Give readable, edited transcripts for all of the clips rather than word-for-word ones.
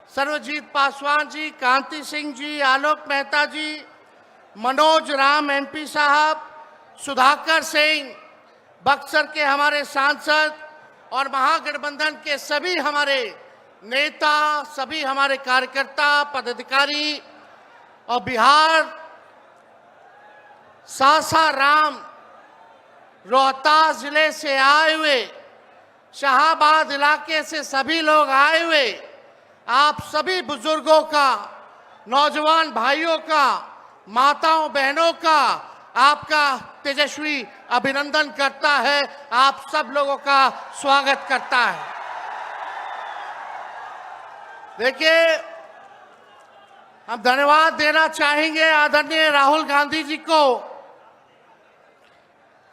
सर्वजीत पासवान जी, कांति सिंह जी, आलोक मेहता जी, Manoj Ram MP साहब, सुधाकर सिंह, बक्सर के हमारे सांसद और महागठबंधन के सभी हमारे नेता, सभी हमारे कार्यकर्ता, पदाधिकारी और बिहार सासाराम रोहतास जिले से आए हुए, शाहाबाद इलाके से सभी लोग आए हुए, आप सभी बुजुर्गों का, नौजवान भाइयों का, माताओं बहनों का आपका तेजस्वी अभिनंदन करता है, आप सब लोगों का स्वागत करता है। देखिए, हम धन्यवाद देना चाहेंगे आदरणीय राहुल गांधी जी को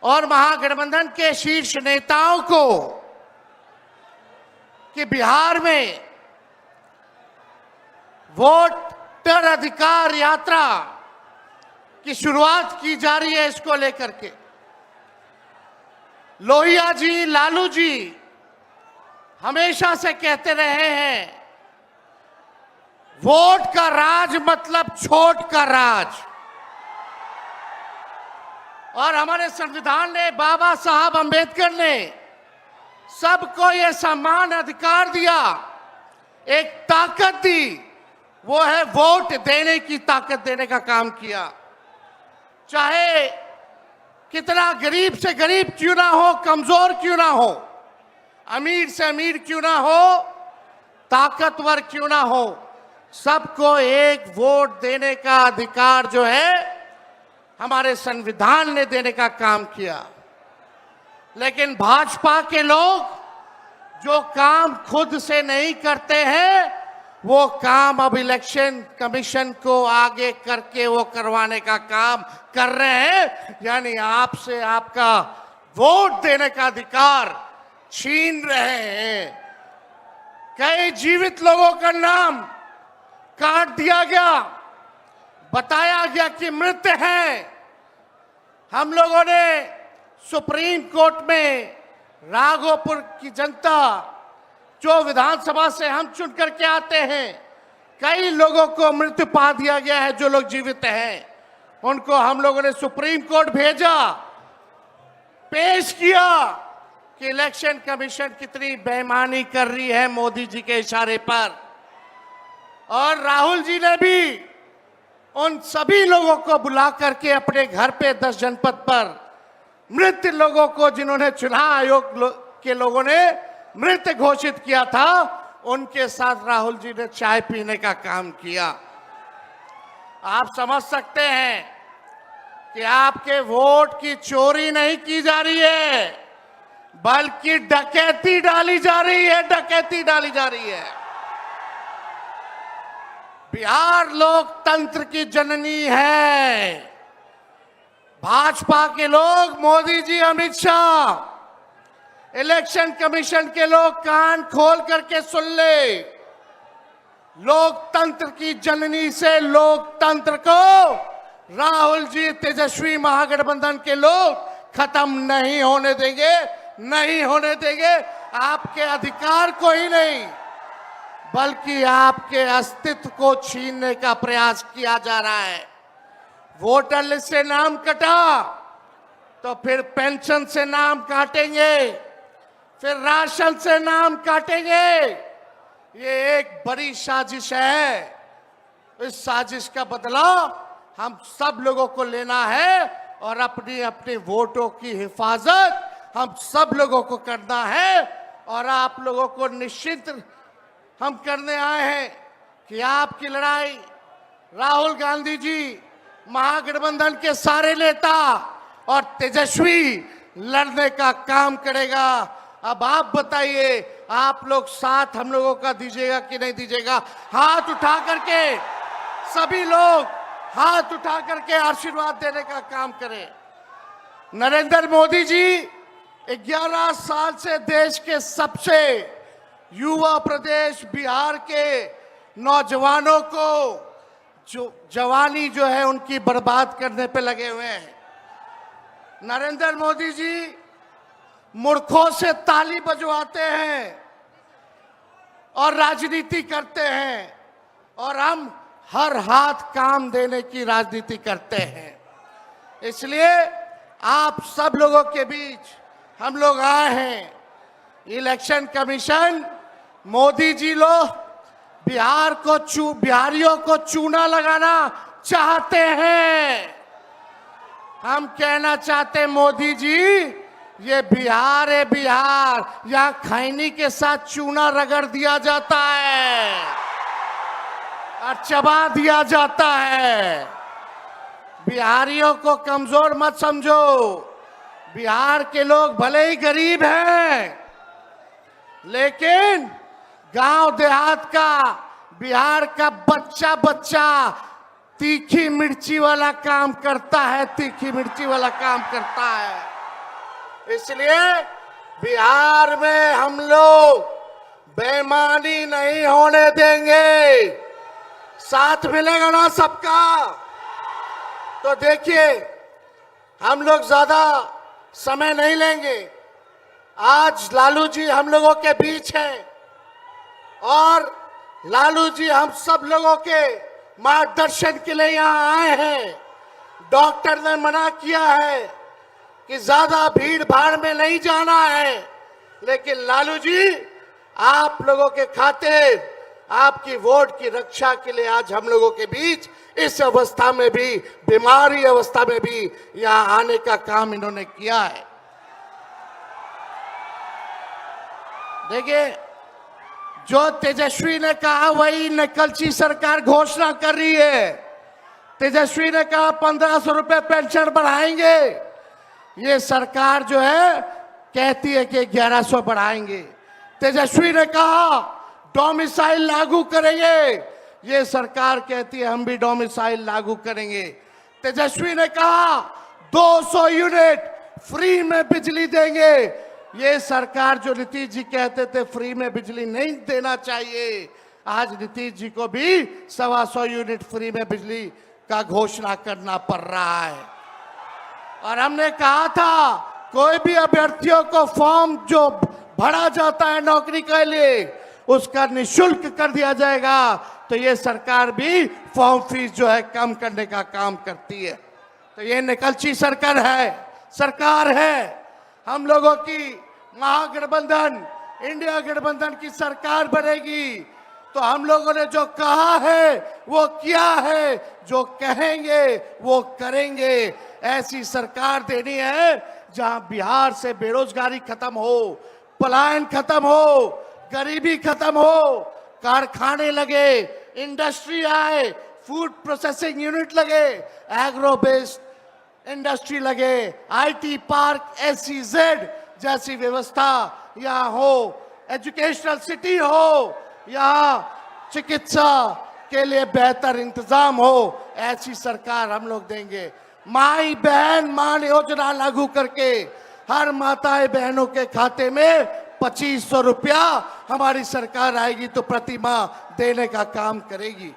और महागठबंधन के शीर्ष नेताओं को कि बिहार में वोटर अधिकार यात्रा की शुरुआत की जा रही है। इसको लेकर के लोहिया जी, लालू जी हमेशा से कहते रहे हैं, वोट का राज मतलब छोट का राज। और हमारे संविधान ने, बाबा साहब अंबेडकर ने सबको यह समान अधिकार दिया, एक ताकत दी, वो है वोट देने की ताकत देने का काम किया। चाहे कितना गरीब से गरीब क्यों ना हो, कमजोर क्यों ना हो, अमीर से अमीर क्यों ना हो, ताकतवर क्यों ना हो, सबको एक वोट देने का अधिकार जो है हमारे संविधान ने देने का काम किया। लेकिन भाजपा के लोग जो काम खुद से नहीं करते हैं, वो काम अब इलेक्शन कमीशन को आगे करके वो करवाने का काम कर रहे हैं, यानी आपसे आपका वोट देने का अधिकार छीन रहे हैं। कई जीवित लोगों का नाम काट दिया गया, बताया गया कि मृत हैं। हम लोगों ने सुप्रीम कोर्ट में राघोपुर की जनता, जो विधानसभा से हम चुन करके आते हैं, कई लोगों को मृत्यु पा दिया गया है। जो लोग जीवित हैं उनको हम लोगों ने सुप्रीम कोर्ट भेजा, पेश किया कि इलेक्शन कमीशन कितनी बेईमानी कर रही है मोदी जी के इशारे पर। और राहुल जी ने भी उन सभी लोगों को बुला करके अपने घर पे 10 जनपद पर मृत लोगों को, जिन्होंने चुनाव आयोग के लोगों ने मृत घोषित किया था, उनके साथ राहुल जी ने चाय पीने का काम किया। आप समझ सकते हैं कि आपके वोट की चोरी नहीं की जा रही है, बल्कि डकैती डाली जा रही है, डकैती डाली जा रही है। बिहार लोकतंत्र की जननी है। भाजपा के लोग, मोदी जी, अमित शाह, इलेक्शन कमीशन के लोग कान खोल करके सुन ले, लोकतंत्र की जननी से लोकतंत्र को राहुल जी, तेजस्वी महागठबंधन के लोग खत्म नहीं होने देंगे, नहीं होने देंगे। आपके अधिकार को ही नहीं, बल्कि आपके अस्तित्व को छीनने का प्रयास किया जा रहा है। वोटर लिस्ट से नाम कटा तो फिर पेंशन से नाम काटेंगे, फिर राशन से नाम काटेंगे। ये एक बड़ी साजिश है। इस साजिश का बदला हम सब लोगों को लेना है और अपनी अपनी वोटों की हिफाजत हम सब लोगों को करना है। और आप लोगों को निश्चित हम करने आए हैं कि आपकी लड़ाई राहुल गांधी जी, महागठबंधन के सारे नेता और तेजस्वी लड़ने का काम करेगा। अब आप बताइए, आप लोग साथ हम लोगों का दीजिएगा कि नहीं दीजिएगा? हाथ उठा करके सभी लोग हाथ उठा करके आशीर्वाद देने का काम करें। नरेंद्र मोदी जी 11 साल से देश के सबसे युवा प्रदेश बिहार के नौजवानों को जो जवानी जो है उनकी बर्बाद करने पे लगे हुए हैं। नरेंद्र मोदी जी मूर्खों से ताली बजवाते हैं और राजनीति करते हैं, और हम हर हाथ काम देने की राजनीति करते हैं। इसलिए आप सब लोगों के बीच हम लोग आए हैं। इलेक्शन कमीशन, मोदी जी लोग बिहारियों को चूना लगाना चाहते हैं। हम कहना चाहते हैं, मोदी जी, ये बिहार है, बिहार, यहां खैनी के साथ चूना रगड़ दिया जाता है और चबा दिया जाता है। बिहारियों को कमजोर मत समझो। बिहार के लोग भले ही गरीब हैं, लेकिन गांव देहात का, बिहार का बच्चा बच्चा तीखी मिर्ची वाला काम करता है, तीखी मिर्ची वाला काम करता है। इसलिए बिहार में हम लोग बेईमानी नहीं होने देंगे। साथ मिलेगा ना सबका? तो देखिए, हम लोग ज्यादा समय नहीं लेंगे। आज लालू जी हम लोगों के बीच हैं और लालू जी हम सब लोगों के मार्गदर्शन के लिए यहाँ आए हैं। डॉक्टर ने मना किया है कि ज्यादा भीड़ भाड़ में नहीं जाना है, लेकिन लालू जी आप लोगों के खातिर, आपकी वोट की रक्षा के लिए आज हम लोगों के बीच इस अवस्था में भी, बीमारी अवस्था में भी यहाँ आने का काम इन्होंने किया है। देखिए, जो तेजस्वी ने कहा वही नकलची सरकार घोषणा कर रही है। तेजस्वी ने कहा 1500 रुपए पेंशन बढ़ाएंगे, ये सरकार जो है कहती है कि 1100 बढ़ाएंगे। तेजस्वी ने कहा डोमिसाइल लागू करेंगे, ये सरकार कहती है हम भी डोमिसाइल लागू करेंगे। तेजस्वी ने कहा 200 यूनिट फ्री में बिजली देंगे, ये सरकार, जो नीतीश जी कहते थे फ्री में बिजली नहीं देना चाहिए, आज नीतीश जी को भी 125 यूनिट फ्री में बिजली का घोषणा करना पड़ रहा है। और हमने कहा था कोई भी अभ्यर्थियों को फॉर्म जो भरा जाता है नौकरी के लिए, उसका निःशुल्क कर दिया जाएगा। तो ये सरकार भी फॉर्म फीस जो है कम करने का काम करती है। तो ये निकलची सरकार है। हम लोगों की महागठबंधन, इंडिया गठबंधन की सरकार बनेगी। तो हम लोगों ने जो कहा है वो किया है, जो कहेंगे वो करेंगे। ऐसी सरकार देनी है जहां बिहार से बेरोजगारी खत्म हो, पलायन खत्म हो, गरीबी खत्म हो, कारखाने लगे, इंडस्ट्री आए, फूड प्रोसेसिंग यूनिट लगे, एग्रो बेस्ड इंडस्ट्री लगे, आईटी पार्क, SEZ जैसी व्यवस्था यहाँ हो, एजुकेशनल सिटी हो, यहाँ चिकित्सा के लिए बेहतर इंतजाम हो। ऐसी सरकार हम लोग देंगे। माई बहन मान योजना लागू करके हर माताएं बहनों के खाते में 2500 रुपया हमारी सरकार आएगी तो प्रति माह देने का काम करेगी।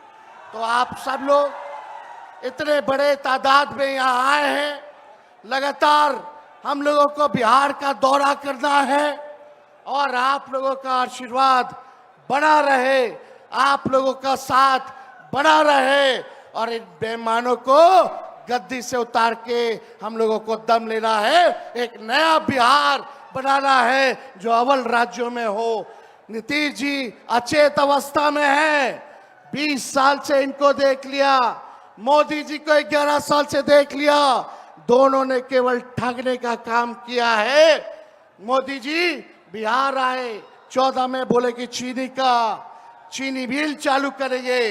तो आप सब लोग इतने बड़े तादाद में यहाँ आए हैं। लगातार हम लोगों को बिहार का दौरा करना है और आप लोगों का आशीर्वाद बना रहे, आप लोगों का साथ बना रहे और इन बेईमानों को गद्दी से उतार के हम लोगों को दम लेना है। एक नया बिहार बनाना है जो अव्वल राज्यों में हो। नीतीश जी अचेत अवस्था में है, 20 साल से इनको देख लिया, मोदी जी को 11 साल से देख लिया, दोनों ने केवल ठगने का काम किया है। मोदी जी बिहार आए, 14 में बोले कि चीनी मिल चालू करेंगे,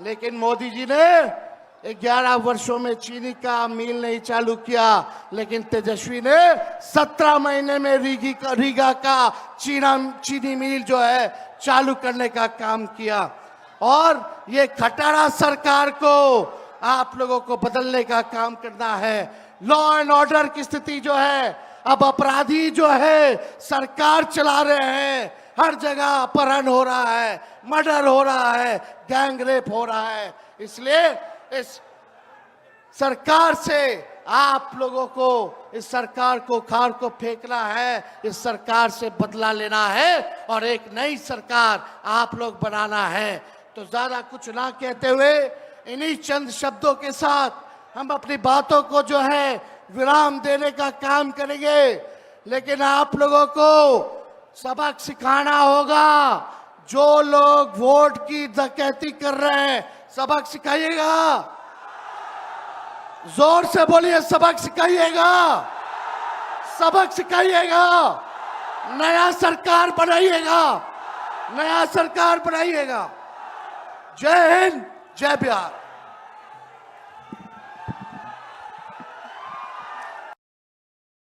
लेकिन मोदी जी ने 11 वर्षों में चीनी का मिल नहीं चालू किया, लेकिन तेजस्वी ने 17 महीने में रीगा का चीनी मिल जो है चालू करने का काम किया। और ये खटारा सरकार को आप लोगों को बदलने का काम करना है। लॉ एंड ऑर्डर की स्थिति जो है, अब अपराधी जो है सरकार चला रहे हैं, हर जगह अपहरण हो रहा है, मर्डर हो रहा है, गैंग रेप हो रहा है। इसलिए इस सरकार से आप लोगों को इस सरकार को खार को फेंकना है, इस सरकार से बदला लेना है और एक नई सरकार आप लोग बनाना है। तो ज्यादा कुछ ना कहते हुए इन्हीं चंद शब्दों के साथ हम अपनी बातों को जो है विराम देने का काम करेंगे। लेकिन आप लोगों को सबक सिखाना होगा। जो लोग वोट की डकैती कर रहे हैं, सबक सिखाइएगा। जोर से बोलिए, सबक सिखाइएगा, सबक सिखाइएगा। नया सरकार बनाइएगा, नया सरकार बनाइएगा। जय हिंद, जय बिहार।